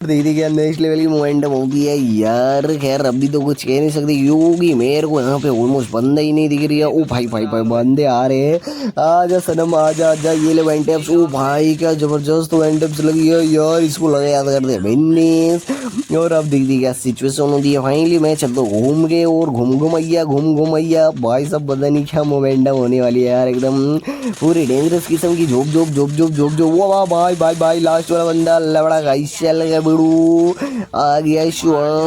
दीदी क्या next level की मोमेंटम होगी है यार। खैर अभी तो कुछ कह नहीं सकते योगी मेरे को यहाँ पे ऑलमोस्ट बंदा ही नहीं दिख रही है। ओ भाई भाई भाई बंदे आ रहे हैं। आजा सनम आजा आजा ये ले वन टैप्स। ओ भाई क्या जबरदस्त वन टैप्स लगी है यार। इसको लगा याद कर दे बिन्नीस। और अब दीदी क्या सिचुएशन होती है फाइनली मैच अब तो घूम के और घूम घुमैया भाई सब पता नहीं क्या मोमेंटम होने वाली है यार। एकदम पूरी डेंजरस किस्म की झोप झोप झोप झोप झोप झोप। वो वाह भाई भाई भाई लास्ट वाला बंदा लवड़ा गाइस चल गया बिड़ू आ गया श्योर।